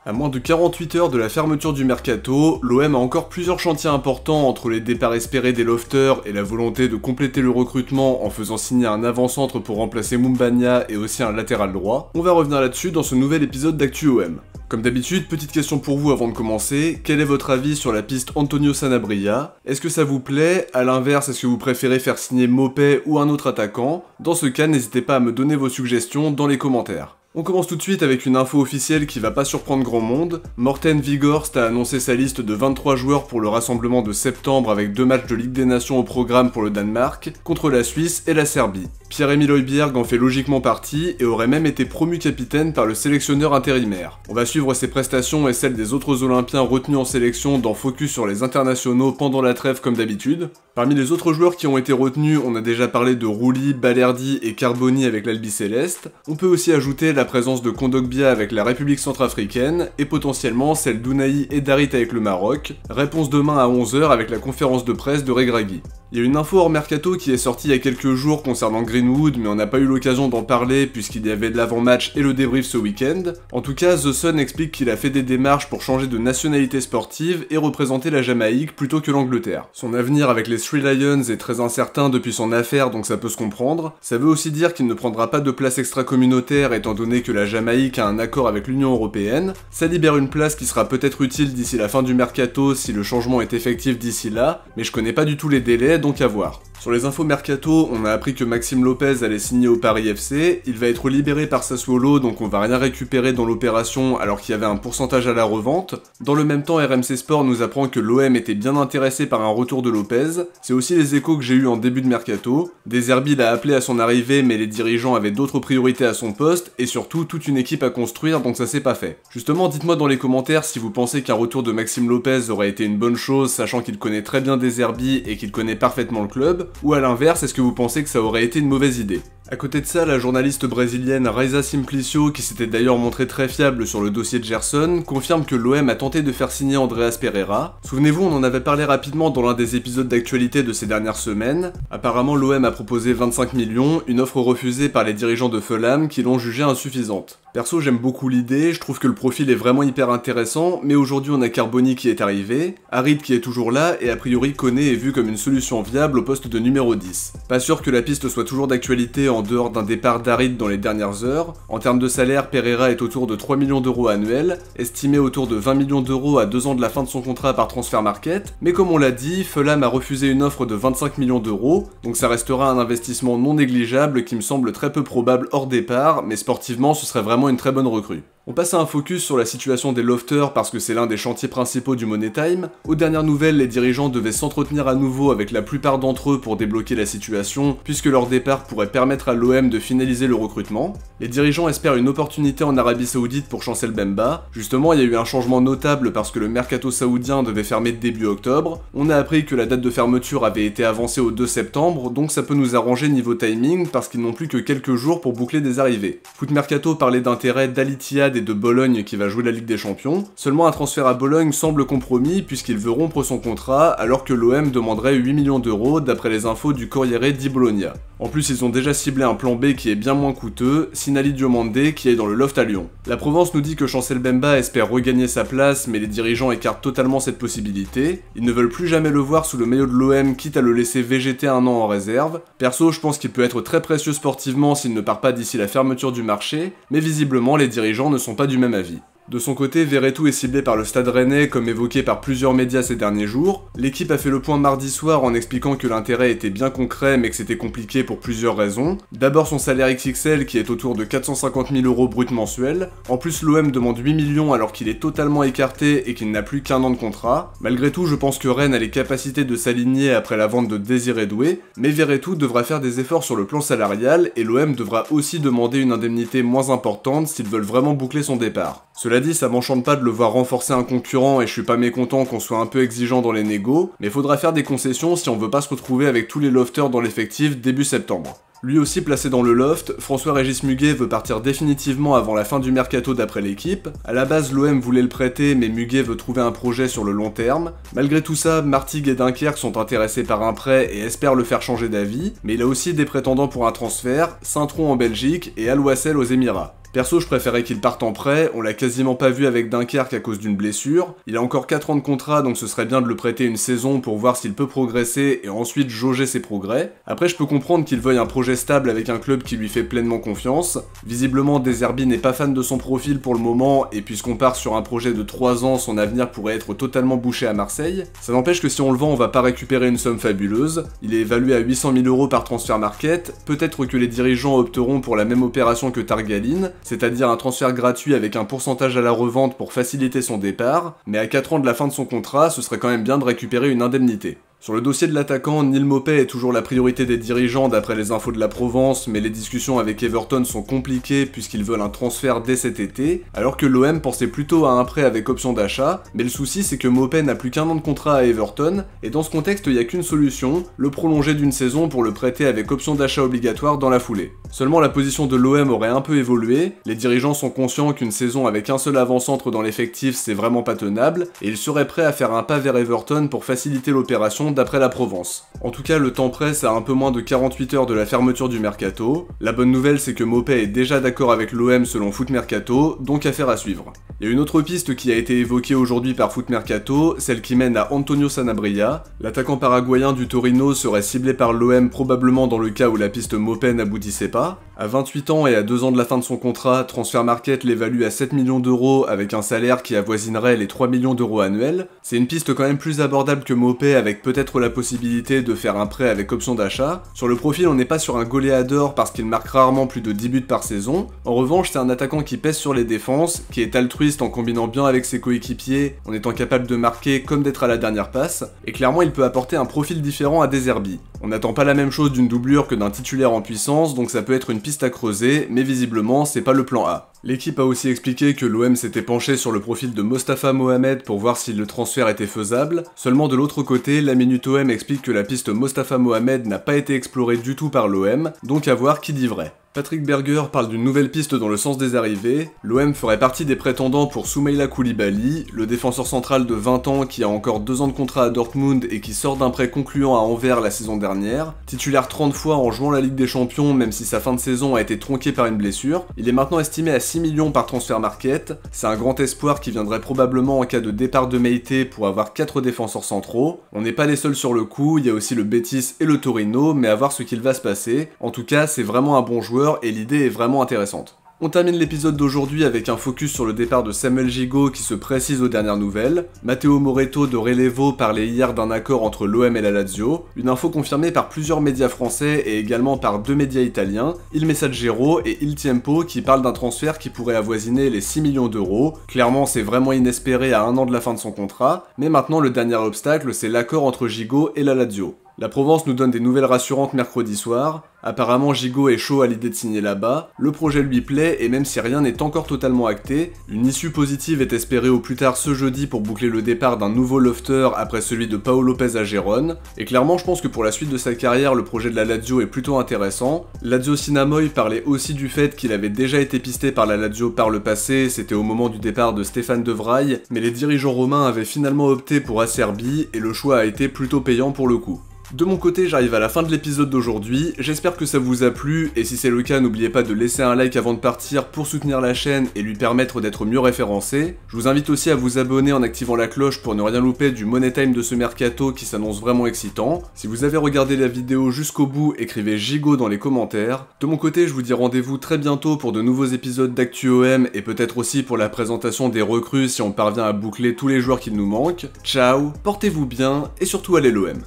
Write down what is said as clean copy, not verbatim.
À moins de 48 heures de la fermeture du mercato, l'OM a encore plusieurs chantiers importants entre les départs espérés des lofters et la volonté de compléter le recrutement en faisant signer un avant-centre pour remplacer Moumbagna et aussi un latéral droit. On va revenir là-dessus dans ce nouvel épisode d'Actu OM. Comme d'habitude, petite question pour vous avant de commencer, quel est votre avis sur la piste Antonio Sanabria? Est-ce que ça vous plaît? À l'inverse, est-ce que vous préférez faire signer Mopé ou un autre attaquant? Dans ce cas, n'hésitez pas à me donner vos suggestions dans les commentaires. On commence tout de suite avec une info officielle qui va pas surprendre grand monde. Morten Weghorst a annoncé sa liste de 23 joueurs pour le rassemblement de septembre avec 2 matchs de Ligue des Nations au programme pour le Danemark, contre la Suisse et la Serbie. Pierre-Emile Højbjerg en fait logiquement partie et aurait même été promu capitaine par le sélectionneur intérimaire. On va suivre ses prestations et celles des autres Olympiens retenus en sélection dans Focus sur les internationaux pendant la trêve comme d'habitude. Parmi les autres joueurs qui ont été retenus, on a déjà parlé de Rouli, Balerdi et Carboni avec l'Albi Céleste. On peut aussi ajouter la présence de Kondogbia avec la République centrafricaine et potentiellement celle d'Ounahi et Darit avec le Maroc. Réponse demain à 11h avec la conférence de presse de Regragui. Il y a une info hors mercato qui est sortie il y a quelques jours concernant Greenwood, mais on n'a pas eu l'occasion d'en parler puisqu'il y avait de l'avant-match et le débrief ce week-end. En tout cas, The Sun explique qu'il a fait des démarches pour changer de nationalité sportive et représenter la Jamaïque plutôt que l'Angleterre. Son avenir avec les Three Lions est très incertain depuis son affaire, donc ça peut se comprendre. Ça veut aussi dire qu'il ne prendra pas de place extra-communautaire étant donné que la Jamaïque a un accord avec l'Union Européenne. Ça libère une place qui sera peut-être utile d'ici la fin du mercato si le changement est effectif d'ici là, mais je connais pas du tout les délais, donc à voir. Sur les infos mercato, on a appris que Maxime Lopez allait signer au Paris FC, il va être libéré par Sassuolo, donc on va rien récupérer dans l'opération alors qu'il y avait un pourcentage à la revente. Dans le même temps, RMC Sport nous apprend que l'OM était bien intéressé par un retour de Lopez. C'est aussi les échos que j'ai eu en début de mercato. De Zerbi l'a appelé à son arrivée, mais les dirigeants avaient d'autres priorités à son poste, et surtout toute une équipe à construire, donc ça s'est pas fait. Justement, dites-moi dans les commentaires si vous pensez qu'un retour de Maxime Lopez aurait été une bonne chose, sachant qu'il connaît très bien De Zerbi et qu'il connaît parfaitement le club, ou à l'inverse, est-ce que vous pensez que ça aurait été une mauvaise idée? À côté de ça, la journaliste brésilienne Raiza Simplicio, qui s'était d'ailleurs montrée très fiable sur le dossier de Gerson, confirme que l'OM a tenté de faire signer Andreas Pereira. Souvenez-vous, on en avait parlé rapidement dans l'un des épisodes d'actualité de ces dernières semaines. Apparemment, l'OM a proposé 25 millions, une offre refusée par les dirigeants de Fulham qui l'ont jugée insuffisante. Perso, j'aime beaucoup l'idée, je trouve que le profil est vraiment hyper intéressant, mais aujourd'hui on a Carboni qui est arrivé, Harit qui est toujours là, et a priori Koné est vu comme une solution viable au poste de numéro 10. Pas sûr que la piste soit toujours d'actualité en dehors d'un départ d'Harit dans les dernières heures. En termes de salaire, Pereira est autour de 3 millions d'euros annuels, estimé autour de 20 millions d'euros à 2 ans de la fin de son contrat par Transfermarkt, mais comme on l'a dit, Fulham a refusé une offre de 25 millions d'euros, donc ça restera un investissement non négligeable qui me semble très peu probable hors départ, mais sportivement ce serait vraiment une très bonne recrue. On passe à un focus sur la situation des lofters parce que c'est l'un des chantiers principaux du Money Time. Aux dernières nouvelles, les dirigeants devaient s'entretenir à nouveau avec la plupart d'entre eux pour débloquer la situation, puisque leur départ pourrait permettre à l'OM de finaliser le recrutement. Les dirigeants espèrent une opportunité en Arabie Saoudite pour Chancel Mbemba. Justement, il y a eu un changement notable parce que le mercato saoudien devait fermer début octobre. On a appris que la date de fermeture avait été avancée au 2 septembre, donc ça peut nous arranger niveau timing parce qu'ils n'ont plus que quelques jours pour boucler des arrivées. Foot Mercato parlait d'intérêt d'Al Ittihad et de Bologne qui va jouer la Ligue des Champions. Seulement un transfert à Bologne semble compromis puisqu'il veut rompre son contrat alors que l'OM demanderait 8 millions d'euros d'après les infos du Corriere di Bologna. En plus, ils ont déjà ciblé un plan B qui est bien moins coûteux, Sinali Diomandé qui est dans le loft à Lyon. La Provence nous dit que Chancel Mbemba espère regagner sa place, mais les dirigeants écartent totalement cette possibilité. Ils ne veulent plus jamais le voir sous le maillot de l'OM, quitte à le laisser végéter un an en réserve. Perso, je pense qu'il peut être très précieux sportivement s'il ne part pas d'ici la fermeture du marché, mais visiblement les dirigeants ne sont pas du même avis. De son côté, Verretou est ciblé par le Stade Rennais comme évoqué par plusieurs médias ces derniers jours. L'équipe a fait le point mardi soir en expliquant que l'intérêt était bien concret mais que c'était compliqué pour plusieurs raisons. D'abord son salaire XXL qui est autour de 450 000 euros brut mensuels. En plus l'OM demande 8 millions alors qu'il est totalement écarté et qu'il n'a plus qu'un an de contrat. Malgré tout, je pense que Rennes a les capacités de s'aligner après la vente de Désiré Doué, mais Verretou devra faire des efforts sur le plan salarial et l'OM devra aussi demander une indemnité moins importante s'ils veulent vraiment boucler son départ. Cela dit, ça m'enchante pas de le voir renforcer un concurrent et je suis pas mécontent qu'on soit un peu exigeant dans les négos, mais faudra faire des concessions si on veut pas se retrouver avec tous les lofters dans l'effectif début septembre. Lui aussi placé dans le loft, François-Régis Muguet veut partir définitivement avant la fin du mercato d'après l'équipe. À la base, l'OM voulait le prêter, mais Muguet veut trouver un projet sur le long terme. Malgré tout ça, Martigues et Dunkerque sont intéressés par un prêt et espèrent le faire changer d'avis, mais il a aussi des prétendants pour un transfert, Saint-Tron en Belgique et Al Wassel aux Émirats. Perso, je préférais qu'il parte en prêt, on l'a quasiment pas vu avec Dunkerque à cause d'une blessure. Il a encore 4 ans de contrat, donc ce serait bien de le prêter une saison pour voir s'il peut progresser et ensuite jauger ses progrès. Après, je peux comprendre qu'il veuille un projet stable avec un club qui lui fait pleinement confiance. Visiblement, De Zerbi n'est pas fan de son profil pour le moment, et puisqu'on part sur un projet de 3 ans, son avenir pourrait être totalement bouché à Marseille. Ça n'empêche que si on le vend, on va pas récupérer une somme fabuleuse. Il est évalué à 800 000 € par transfert market, peut-être que les dirigeants opteront pour la même opération que Targaline, c'est-à-dire un transfert gratuit avec un pourcentage à la revente pour faciliter son départ, mais à 4 ans de la fin de son contrat, ce serait quand même bien de récupérer une indemnité. Sur le dossier de l'attaquant, Neal Maupay est toujours la priorité des dirigeants d'après les infos de la Provence, mais les discussions avec Everton sont compliquées puisqu'ils veulent un transfert dès cet été, alors que l'OM pensait plutôt à un prêt avec option d'achat, mais le souci c'est que Maupay n'a plus qu'1 an de contrat à Everton, et dans ce contexte il n'y a qu'une solution, le prolonger d'une saison pour le prêter avec option d'achat obligatoire dans la foulée. Seulement la position de l'OM aurait un peu évolué, les dirigeants sont conscients qu'une saison avec un seul avant-centre dans l'effectif c'est vraiment pas tenable, et ils seraient prêts à faire un pas vers Everton pour faciliter l'opération d'après la Provence. En tout cas, le temps presse à un peu moins de 48 heures de la fermeture du mercato. La bonne nouvelle, c'est que Maupay est déjà d'accord avec l'OM selon Foot Mercato, donc affaire à suivre. Il y a une autre piste qui a été évoquée aujourd'hui par Foot Mercato, celle qui mène à Antonio Sanabria. L'attaquant paraguayen du Torino serait ciblé par l'OM probablement dans le cas où la piste Maupay n'aboutissait pas. À 28 ans et à 2 ans de la fin de son contrat, Transfer Market l'évalue à 7 millions d'euros avec un salaire qui avoisinerait les 3 millions d'euros annuels. C'est une piste quand même plus abordable que Maupay avec peut-être la possibilité de faire un prêt avec option d'achat. Sur le profil, on n'est pas sur un goléador parce qu'il marque rarement plus de 10 buts par saison. En revanche, c'est un attaquant qui pèse sur les défenses, qui est altruiste en combinant bien avec ses coéquipiers, en étant capable de marquer comme d'être à la dernière passe, et clairement il peut apporter un profil différent à De Zerbi. On n'attend pas la même chose d'une doublure que d'un titulaire en puissance, donc ça peut être une piste à creuser, mais visiblement c'est pas le plan A. L'équipe a aussi expliqué que l'OM s'était penché sur le profil de Mostafa Mohamed pour voir si le transfert était faisable, seulement de l'autre côté, la Minute OM explique que la piste Mostafa Mohamed n'a pas été explorée du tout par l'OM, donc à voir qui dit vrai. Patrick Berger parle d'une nouvelle piste dans le sens des arrivées. L'OM ferait partie des prétendants pour Soumaïla Koulibaly, le défenseur central de 20 ans qui a encore 2 ans de contrat à Dortmund et qui sort d'un prêt concluant à Anvers la saison dernière. Titulaire 30 fois en jouant la Ligue des Champions même si sa fin de saison a été tronquée par une blessure. Il est maintenant estimé à 6 millions par transfert market. C'est un grand espoir qui viendrait probablement en cas de départ de Meite pour avoir 4 défenseurs centraux. On n'est pas les seuls sur le coup, il y a aussi le Betis et le Torino, mais à voir ce qu'il va se passer. En tout cas, c'est vraiment un bon joueur et l'idée est vraiment intéressante. On termine l'épisode d'aujourd'hui avec un focus sur le départ de Samuel Gigot qui se précise aux dernières nouvelles. Matteo Moretto de Relevo parlait hier d'un accord entre l'OM et la Lazio, une info confirmée par plusieurs médias français et également par 2 médias italiens, Il Messaggero et Il Tempo, qui parlent d'un transfert qui pourrait avoisiner les 6 millions d'euros. Clairement c'est vraiment inespéré à 1 an de la fin de son contrat, mais maintenant le dernier obstacle c'est l'accord entre Gigot et la Lazio. La Provence nous donne des nouvelles rassurantes mercredi soir. Apparemment Gigot est chaud à l'idée de signer là-bas, le projet lui plaît et même si rien n'est encore totalement acté, une issue positive est espérée au plus tard ce jeudi pour boucler le départ d'un nouveau lofter après celui de Paolo Lopez à Gérone. Et clairement je pense que pour la suite de sa carrière le projet de la Lazio est plutôt intéressant. Lazio Sinamoy parlait aussi du fait qu'il avait déjà été pisté par la Lazio par le passé, c'était au moment du départ de Stéphane De Vrij, mais les dirigeants romains avaient finalement opté pour Acerbi et le choix a été plutôt payant pour le coup. De mon côté, j'arrive à la fin de l'épisode d'aujourd'hui, j'espère que ça vous a plu, et si c'est le cas, n'oubliez pas de laisser un like avant de partir pour soutenir la chaîne et lui permettre d'être mieux référencé. Je vous invite aussi à vous abonner en activant la cloche pour ne rien louper du Money Time de ce mercato qui s'annonce vraiment excitant. Si vous avez regardé la vidéo jusqu'au bout, écrivez Gigot dans les commentaires. De mon côté, je vous dis rendez-vous très bientôt pour de nouveaux épisodes d'Actu OM et peut-être aussi pour la présentation des recrues si on parvient à boucler tous les joueurs qu'il nous manquent. Ciao, portez-vous bien et surtout allez l'OM.